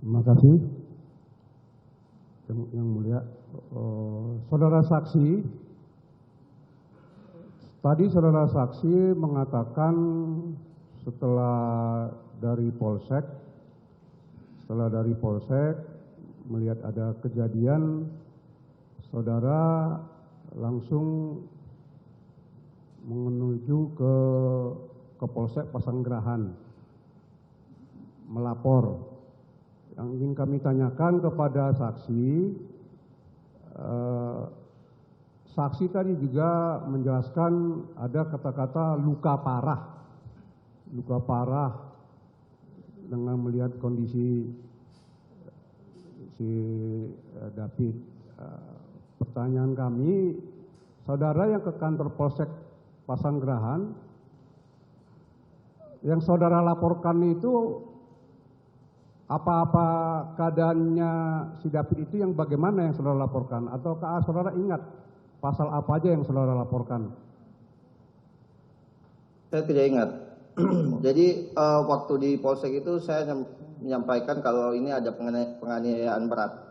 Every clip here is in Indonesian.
Terima kasih, yang mulia. Saudara saksi, tadi saudara saksi mengatakan setelah dari Polsek melihat ada kejadian, saudara langsung menuju ke Polsek Pasanggerahan melapor. Yang ingin kami tanyakan kepada saksi, saksi tadi juga menjelaskan ada kata-kata luka parah dengan melihat kondisi si David. Pertanyaan kami, saudara yang ke kantor Polsek Pasanggerahan, yang saudara laporkan itu apa-apa keadaannya si David itu yang bagaimana yang saudara laporkan? Ataukah saudara ingat pasal apa aja yang saudara laporkan? Saya tidak ingat. Jadi waktu di Polsek itu saya menyampaikan kalau ini ada penganiayaan berat.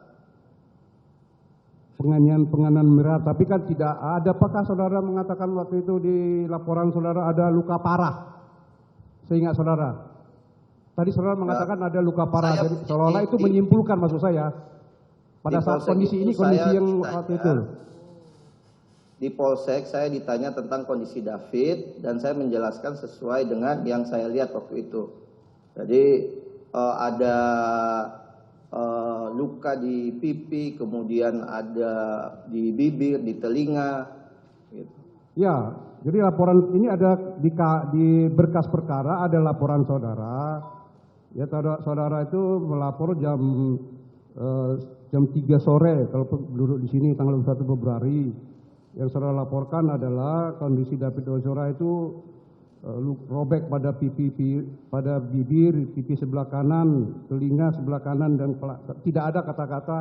Penganiayaan berat, tapi kan tidak ada. Apakah saudara mengatakan waktu itu di laporan saudara ada luka parah? Seingat saudara. Tadi saudara mengatakan ada luka parah, jadi seolah-olah itu menyimpulkan, maksud saya, pada saat kondisi ini, kondisi yang waktu itu. Di Polsek saya ditanya tentang kondisi David, dan saya menjelaskan sesuai dengan yang saya lihat waktu itu. Jadi ada luka di pipi, kemudian ada di bibir, di telinga. Gitu. Ya, jadi laporan ini ada di berkas perkara, ada laporan saudara. Ya, saudara itu melapor jam 3 sore kalau duduk di sini tanggal 1 Februari. Yang saudara laporkan adalah kondisi David Ozora itu robek pada pada bibir, pipi sebelah kanan, telinga sebelah kanan, dan tidak ada kata-kata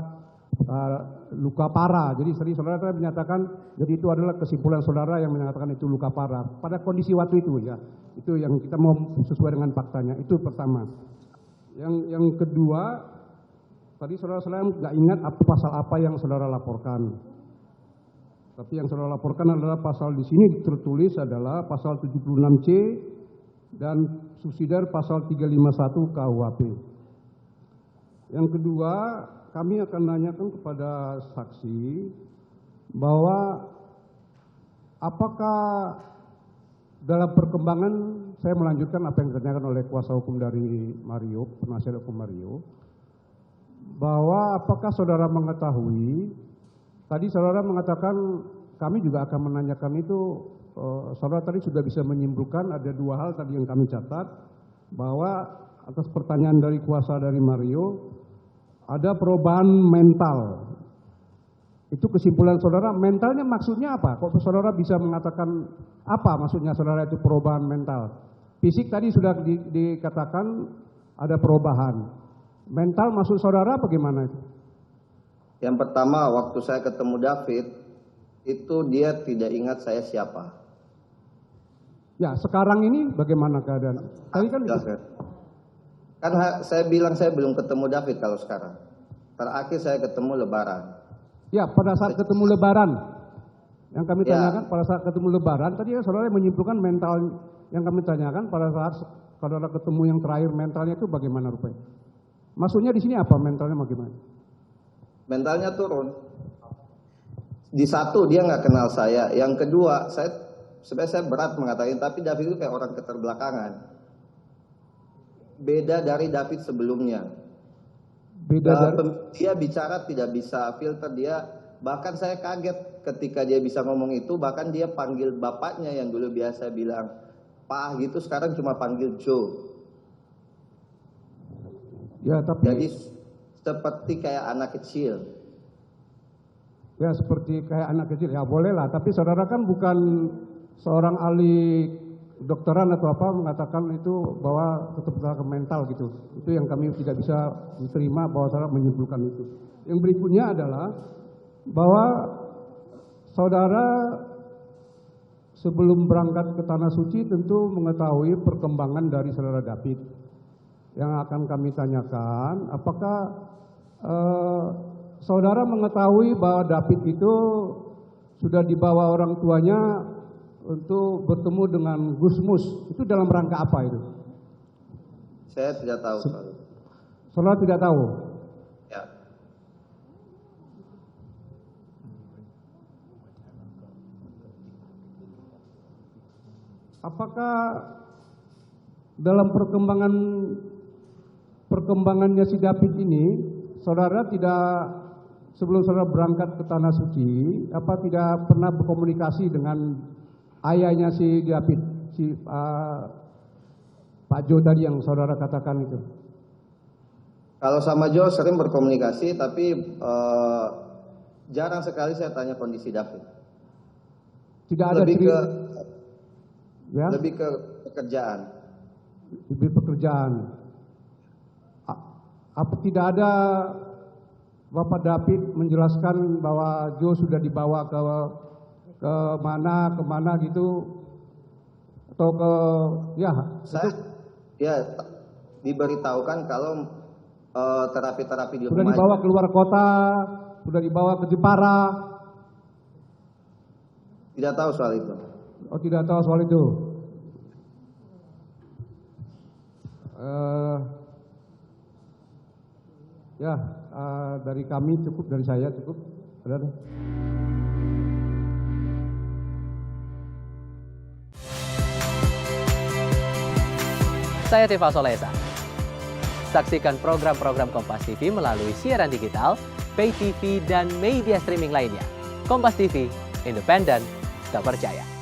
luka parah. Jadi saudara menyatakan, jadi itu adalah kesimpulan saudara yang menyatakan itu luka parah pada kondisi waktu itu, ya. Itu yang kita mau sesuai dengan faktanya. Itu pertama. Yang kedua, tadi saudara nggak ingat pasal apa yang saudara laporkan. Tapi yang saudara laporkan adalah pasal di sini tertulis adalah pasal 76C dan subsidiar pasal 351 KUHP. Yang kedua, kami akan nanyakan kepada saksi bahwa apakah dalam perkembangan, saya melanjutkan apa yang ditanyakan oleh kuasa hukum dari Mario, penasihat hukum Mario, bahwa apakah saudara mengetahui, tadi saudara mengatakan kami juga akan menanyakan itu, saudara tadi sudah bisa menyimpulkan ada dua hal tadi yang kami catat, bahwa atas pertanyaan dari kuasa dari Mario, ada perubahan mental. Itu kesimpulan saudara, mentalnya maksudnya apa? Kok saudara bisa mengatakan apa maksudnya saudara itu perubahan mental? Fisik tadi sudah dikatakan ada perubahan. Mental maksud saudara bagaimana itu? Yang pertama, waktu saya ketemu David, itu dia tidak ingat saya siapa. Ya, sekarang ini bagaimana keadaan? Tadi kan saya bilang saya belum ketemu David kalau sekarang. Terakhir saya ketemu Lebaran. Ya, pada saat ketemu Lebaran, yang kami tanyakan pada saat ketemu Lebaran, tadi saudara menyimpulkan mental yang kami tanyakan pada saat saudara ketemu yang terakhir, mentalnya itu bagaimana rupanya? Maksudnya di sini apa mentalnya bagaimana? Mentalnya turun. Di satu dia nggak kenal saya, yang kedua sebenarnya saya berat mengatakan, tapi David itu kayak orang keterbelakangan. Beda dari David sebelumnya. Dia bicara tidak bisa filter, dia bahkan saya kaget ketika dia bisa ngomong itu, bahkan dia panggil bapaknya yang dulu biasa bilang Pak gitu, sekarang cuma panggil Joe. Ya, tapi jadi seperti kayak anak kecil. Ya, seperti kayak anak kecil, ya boleh lah, tapi saudara kan bukan seorang ahli dokteran atau apa mengatakan itu bahwa tetap mental gitu. Itu yang kami tidak bisa diterima bahwa saudara menyimpulkan itu. Yang berikutnya adalah bahwa saudara sebelum berangkat ke Tanah Suci tentu mengetahui perkembangan dari saudara David. yang akan kami tanyakan, apakah saudara mengetahui bahwa David itu sudah dibawa orang tuanya untuk bertemu dengan Gusmus? Itu dalam rangka apa itu? Saya tidak tahu. Saudara tidak tahu? Ya. Apakah dalam perkembangannya si David ini, saudara tidak, sebelum saudara berangkat ke Tanah Suci, apa tidak pernah berkomunikasi dengan ayahnya si David, si Pak Jo tadi yang saudara katakan itu? Kalau sama Jo sering berkomunikasi, tapi jarang sekali saya tanya kondisi David. Tidak ada lebih ke pekerjaan. Lebih pekerjaan. Apa tidak ada Bapak David menjelaskan bahwa Jo sudah dibawa ke kemana gitu, atau ke saya diberitahukan kalau terapi-terapi di sudah rumah dibawa keluar kota, sudah dibawa ke Jepara. Tidak tahu soal itu. Oh, tidak tahu soal itu. Dari kami cukup, dari saya cukup. Saudara. Saya Tifa Solesa. Saksikan program-program Kompas TV melalui siaran digital, pay TV, dan media streaming lainnya. Kompas TV, independen, terpercaya.